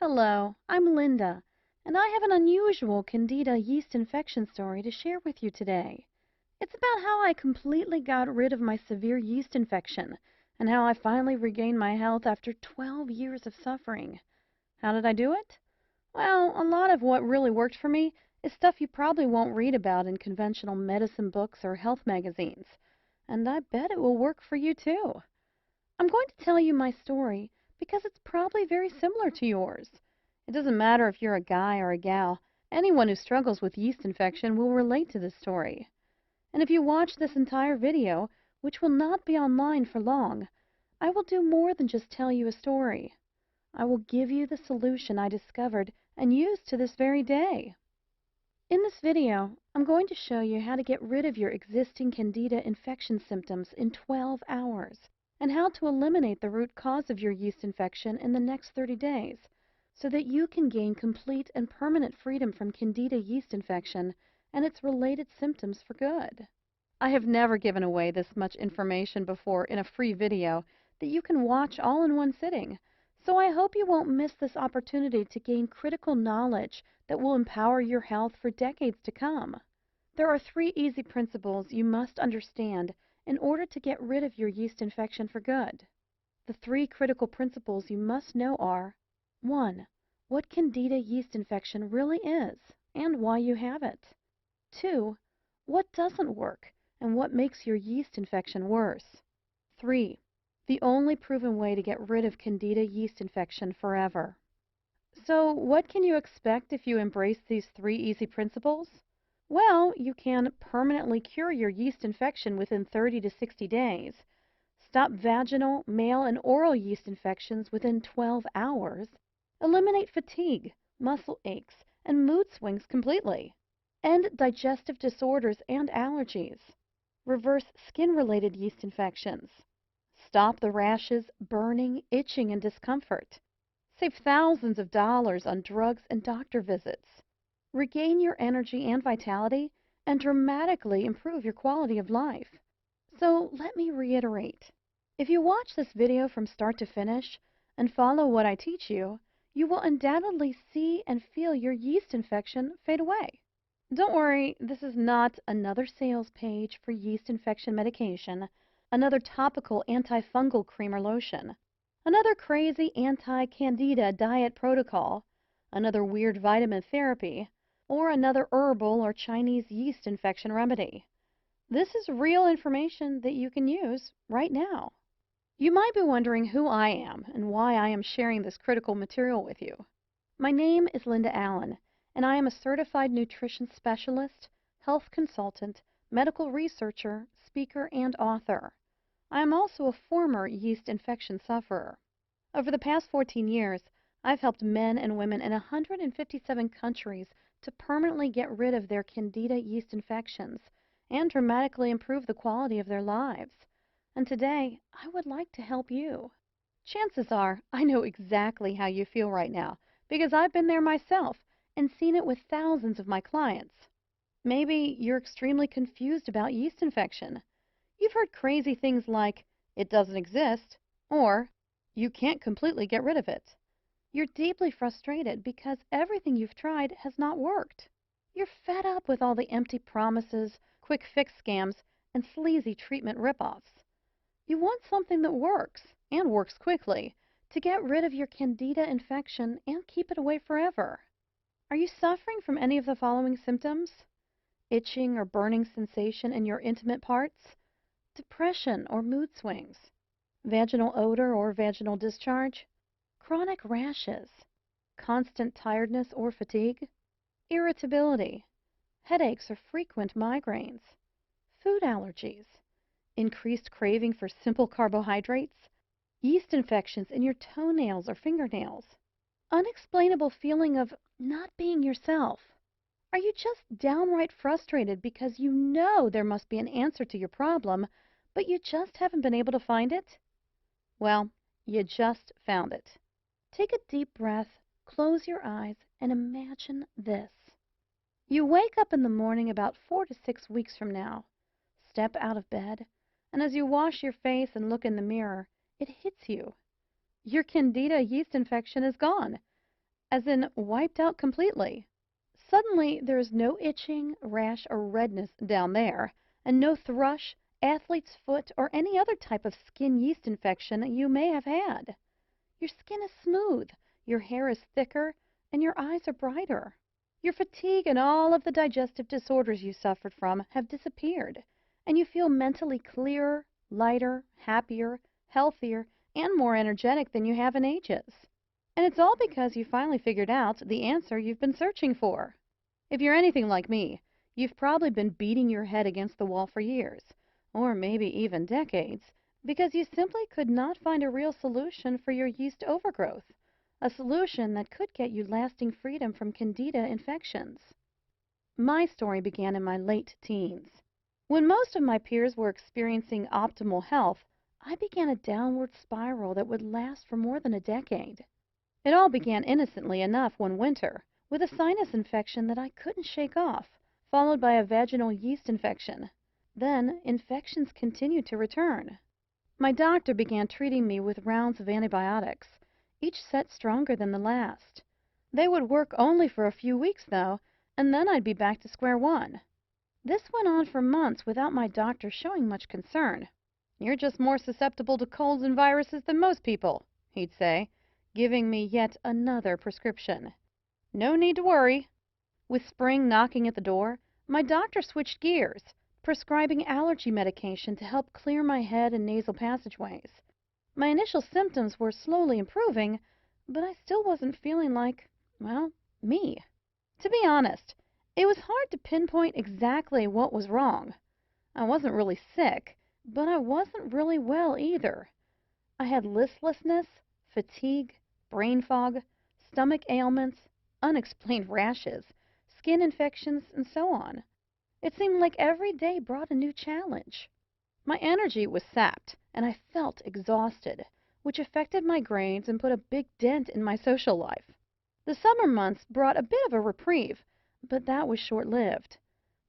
Hello, I'm Linda, and I have an unusual Candida yeast infection story to share with you today. It's about how I completely got rid of my severe yeast infection and how I finally regained my health after 12 years of suffering. How did I do it? Well, a lot of what really worked for me is stuff you probably won't read about in conventional medicine books or health magazines, and I bet it will work for you too. I'm going to tell you my story because it's probably very similar to yours. It doesn't matter if you're a guy or a gal, anyone who struggles with yeast infection will relate to this story. And if you watch this entire video, which will not be online for long, I will do more than just tell you a story. I will give you the solution I discovered and use to this very day. In this video, I'm going to show you how to get rid of your existing Candida infection symptoms in 12 hours. And how to eliminate the root cause of your yeast infection in the next 30 days so that you can gain complete and permanent freedom from Candida yeast infection and its related symptoms for good. I have never given away this much information before in a free video that you can watch all in one sitting, so I hope you won't miss this opportunity to gain critical knowledge that will empower your health for decades to come. There are 3 easy principles you must understand in order to get rid of your yeast infection for good. The 3 critical principles you must know are: 1. What Candida yeast infection really is and why you have it. 2. What doesn't work and what makes your yeast infection worse. 3. The only proven way to get rid of Candida yeast infection forever. So, what can you expect if you embrace these 3 easy principles? Well, you can permanently cure your yeast infection within 30 to 60 days, stop vaginal, male, and oral yeast infections within 12 hours, eliminate fatigue, muscle aches, and mood swings completely, end digestive disorders and allergies, reverse skin-related yeast infections, stop the rashes, burning, itching, and discomfort, save thousands of dollars on drugs and doctor visits, regain your energy and vitality, and dramatically improve your quality of life. So let me reiterate. If you watch this video from start to finish and follow what I teach you, you will undoubtedly see and feel your yeast infection fade away. Don't worry, this is not another sales page for yeast infection medication, another topical antifungal cream or lotion, another crazy anti-candida diet protocol, another weird vitamin therapy, or another herbal or Chinese yeast infection remedy. This is real information that you can use right now. You might be wondering who I am and why I am sharing this critical material with you. My name is Linda Allen, and I am a certified nutrition specialist, health consultant, medical researcher, speaker, and author. I am also a former yeast infection sufferer. Over the past 14 years, I've helped men and women in 157 countries to permanently get rid of their Candida yeast infections and dramatically improve the quality of their lives. And today, I would like to help you. Chances are I know exactly how you feel right now because I've been there myself and seen it with thousands of my clients. Maybe you're extremely confused about yeast infection. You've heard crazy things like, "It doesn't exist," or "You can't completely get rid of it." You're deeply frustrated because everything you've tried has not worked. You're fed up with all the empty promises, quick fix scams, and sleazy treatment ripoffs. You want something that works, and works quickly, to get rid of your Candida infection and keep it away forever. Are you suffering from any of the following symptoms? Itching or burning sensation in your intimate parts? Depression or mood swings? Vaginal odor or vaginal discharge? Chronic rashes, constant tiredness or fatigue, irritability, headaches or frequent migraines, food allergies, increased craving for simple carbohydrates, yeast infections in your toenails or fingernails, unexplainable feeling of not being yourself. Are you just downright frustrated because you know there must be an answer to your problem, but you just haven't been able to find it? Well, you just found it. Take a deep breath, close your eyes, and imagine this. You wake up in the morning about 4 to 6 weeks from now. Step out of bed, and as you wash your face and look in the mirror, it hits you. Your Candida yeast infection is gone. as in wiped out completely. Suddenly, there is no itching, rash, or redness down there, and no thrush, athlete's foot, or any other type of skin yeast infection you may have had. Your skin is smooth, your hair is thicker, and your eyes are brighter. Your fatigue and all of the digestive disorders you suffered from have disappeared, and you feel mentally clearer, lighter, happier, healthier, and more energetic than you have in ages. And it's all because you finally figured out the answer you've been searching for. If you're anything like me, you've probably been beating your head against the wall for years, or maybe even decades, because you simply could not find a real solution for your yeast overgrowth, a solution that could get you lasting freedom from Candida infections. My story began in my late teens. When most of my peers were experiencing optimal health, I began a downward spiral that would last for more than a decade. It all began innocently enough one winter, with a sinus infection that I couldn't shake off, followed by a vaginal yeast infection. Then, infections continued to return. My doctor began treating me with rounds of antibiotics, each set stronger than the last. They would work only for a few weeks, though, and then I'd be back to square one. This went on for months without my doctor showing much concern. "You're just more susceptible to colds and viruses than most people," he'd say, giving me yet another prescription. "No need to worry." With spring knocking at the door, my doctor switched gears, prescribing allergy medication to help clear my head and nasal passageways. My initial symptoms were slowly improving, but I still wasn't feeling like, well, me. To be honest, it was hard to pinpoint exactly what was wrong. I wasn't really sick, but I wasn't really well either. I had listlessness, fatigue, brain fog, stomach ailments, unexplained rashes, skin infections, and so on. It seemed like every day brought a new challenge. My energy was sapped, and I felt exhausted, which affected my grades and put a big dent in my social life. The summer months brought a bit of a reprieve, but that was short-lived.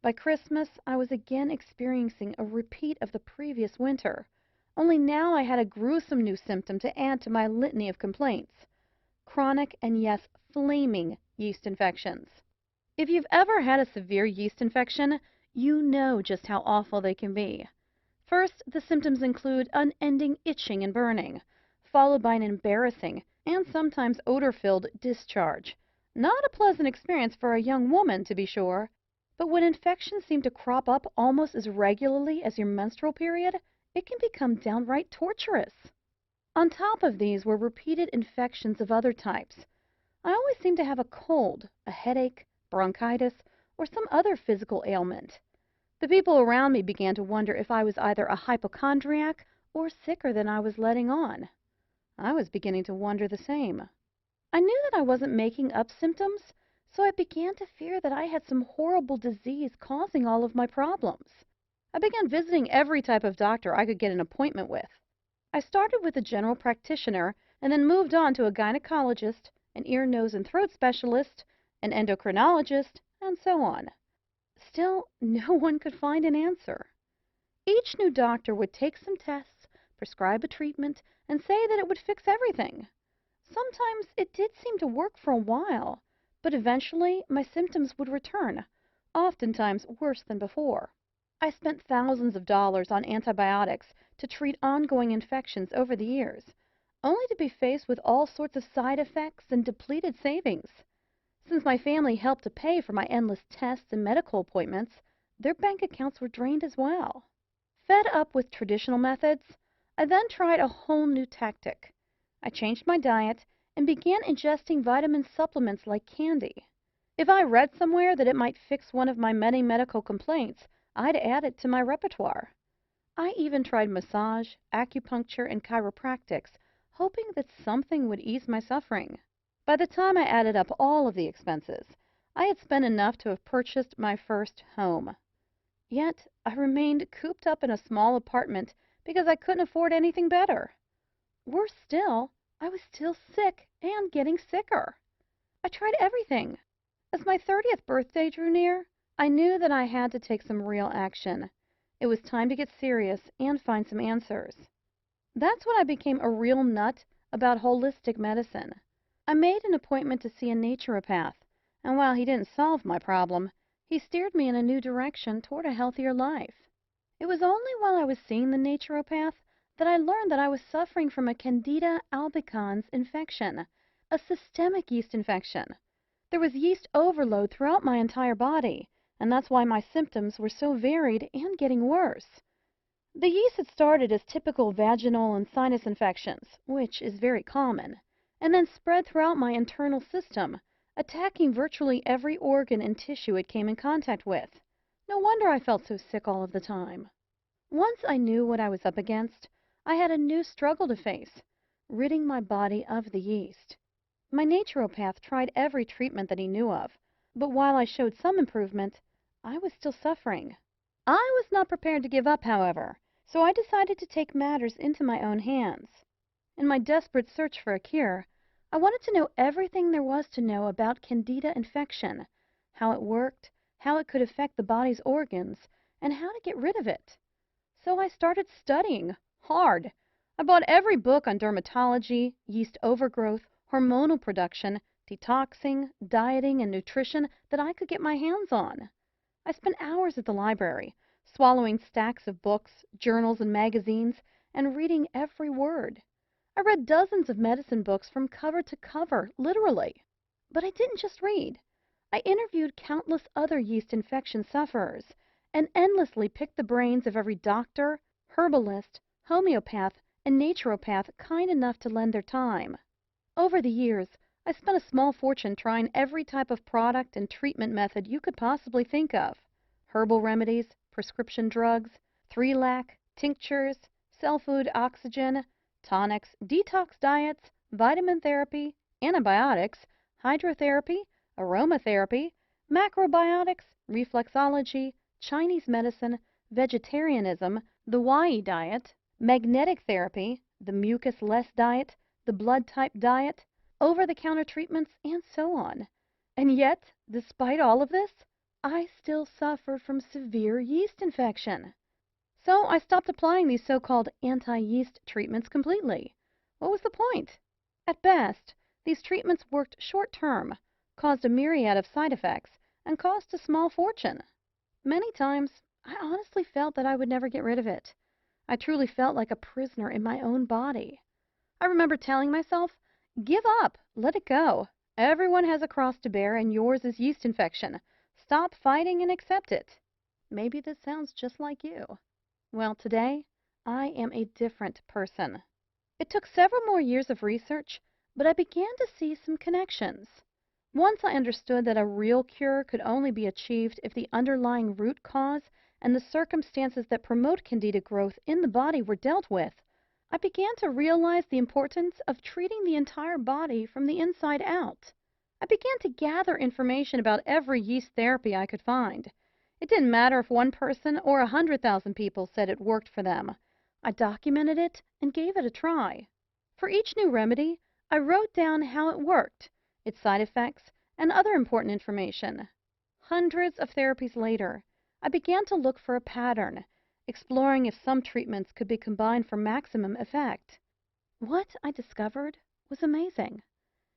By Christmas, I was again experiencing a repeat of the previous winter, only now I had a gruesome new symptom to add to my litany of complaints: chronic and, yes, flaming yeast infections. If you've ever had a severe yeast infection, you know just how awful they can be. First, the symptoms include unending itching and burning, followed by an embarrassing and sometimes odor-filled discharge. Not a pleasant experience for a young woman, to be sure, but when infections seem to crop up almost as regularly as your menstrual period, it can become downright torturous. On top of these were repeated infections of other types. I always seemed to have a cold, a headache, bronchitis, or some other physical ailment. The people around me began to wonder if I was either a hypochondriac or sicker than I was letting on. I was beginning to wonder the same. I knew that I wasn't making up symptoms, so I began to fear that I had some horrible disease causing all of my problems. I began visiting every type of doctor I could get an appointment with. I started with a general practitioner and then moved on to a gynecologist, an ear, nose, and throat specialist, an endocrinologist, and so on. Still, no one could find an answer. Each new doctor would take some tests, prescribe a treatment, and say that it would fix everything. Sometimes it did seem to work for a while, but eventually my symptoms would return, oftentimes worse than before. I spent thousands of dollars on antibiotics to treat ongoing infections over the years, only to be faced with all sorts of side effects and depleted savings. Since my family helped to pay for my endless tests and medical appointments, their bank accounts were drained as well. Fed up with traditional methods, I then tried a whole new tactic. I changed my diet and began ingesting vitamin supplements like candy. If I read somewhere that it might fix one of my many medical complaints, I'd add it to my repertoire. I even tried massage, acupuncture, and chiropractics, hoping that something would ease my suffering. By the time I added up all of the expenses, I had spent enough to have purchased my first home. Yet, I remained cooped up in a small apartment because I couldn't afford anything better. Worse still, I was still sick and getting sicker. I tried everything. As my 30th birthday drew near, I knew that I had to take some real action. It was time to get serious and find some answers. That's when I became a real nut about holistic medicine. I made an appointment to see a naturopath, and while he didn't solve my problem, he steered me in a new direction toward a healthier life. It was only while I was seeing the naturopath that I learned that I was suffering from a Candida albicans infection, a systemic yeast infection. There was yeast overload throughout my entire body, and that's why my symptoms were so varied and getting worse. The yeast had started as typical vaginal and sinus infections, which is very common, and then spread throughout my internal system, attacking virtually every organ and tissue it came in contact with. No wonder I felt so sick all of the time. Once I knew what I was up against, I had a new struggle to face, ridding my body of the yeast. My naturopath tried every treatment that he knew of, but while I showed some improvement, I was still suffering. I was not prepared to give up, however, so I decided to take matters into my own hands. In my desperate search for a cure, I wanted to know everything there was to know about Candida infection, how it worked, how it could affect the body's organs, and how to get rid of it. So I started studying hard. I bought every book on dermatology, yeast overgrowth, hormonal production, detoxing, dieting, and nutrition that I could get my hands on. I spent hours at the library, swallowing stacks of books, journals, and magazines, and reading every word. I read dozens of medicine books from cover to cover, literally. But I didn't just read. I interviewed countless other yeast infection sufferers and endlessly picked the brains of every doctor, herbalist, homeopath, and naturopath kind enough to lend their time. Over the years, I spent a small fortune trying every type of product and treatment method you could possibly think of. Herbal remedies, prescription drugs, 3-lac, tinctures, cell food oxygen, tonics, detox diets, vitamin therapy, antibiotics, hydrotherapy, aromatherapy, macrobiotics, reflexology, Chinese medicine, vegetarianism, the Y diet, magnetic therapy, the mucus-less diet, the blood type diet, over-the-counter treatments, and so on. And yet, despite all of this, I still suffered from severe yeast infection. So I stopped applying these so-called anti-yeast treatments completely. What was the point? At best, these treatments worked short-term, caused a myriad of side effects, and cost a small fortune. Many times, I honestly felt that I would never get rid of it. I truly felt like a prisoner in my own body. I remember telling myself, give up, let it go. Everyone has a cross to bear, and yours is yeast infection. Stop fighting and accept it. Maybe this sounds just like you. Well, today, I am a different person. It took several more years of research, but I began to see some connections. Once I understood that a real cure could only be achieved if the underlying root cause and the circumstances that promote Candida growth in the body were dealt with, I began to realize the importance of treating the entire body from the inside out. I began to gather information about every yeast therapy I could find. It didn't matter if one person or 100,000 people said it worked for them. I documented it and gave it a try. For each new remedy, I wrote down how it worked, its side effects, and other important information. Hundreds of therapies later, I began to look for a pattern, exploring if some treatments could be combined for maximum effect. What I discovered was amazing.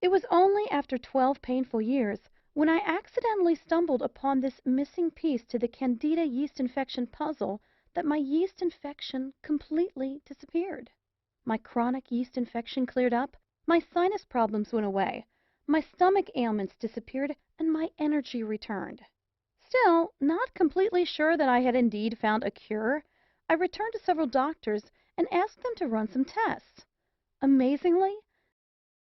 It was only after 12 painful years when I accidentally stumbled upon this missing piece to the Candida yeast infection puzzle that my yeast infection completely disappeared. My chronic yeast infection cleared up, my sinus problems went away, my stomach ailments disappeared, and my energy returned. Still, not completely sure that I had indeed found a cure, I returned to several doctors and asked them to run some tests. Amazingly,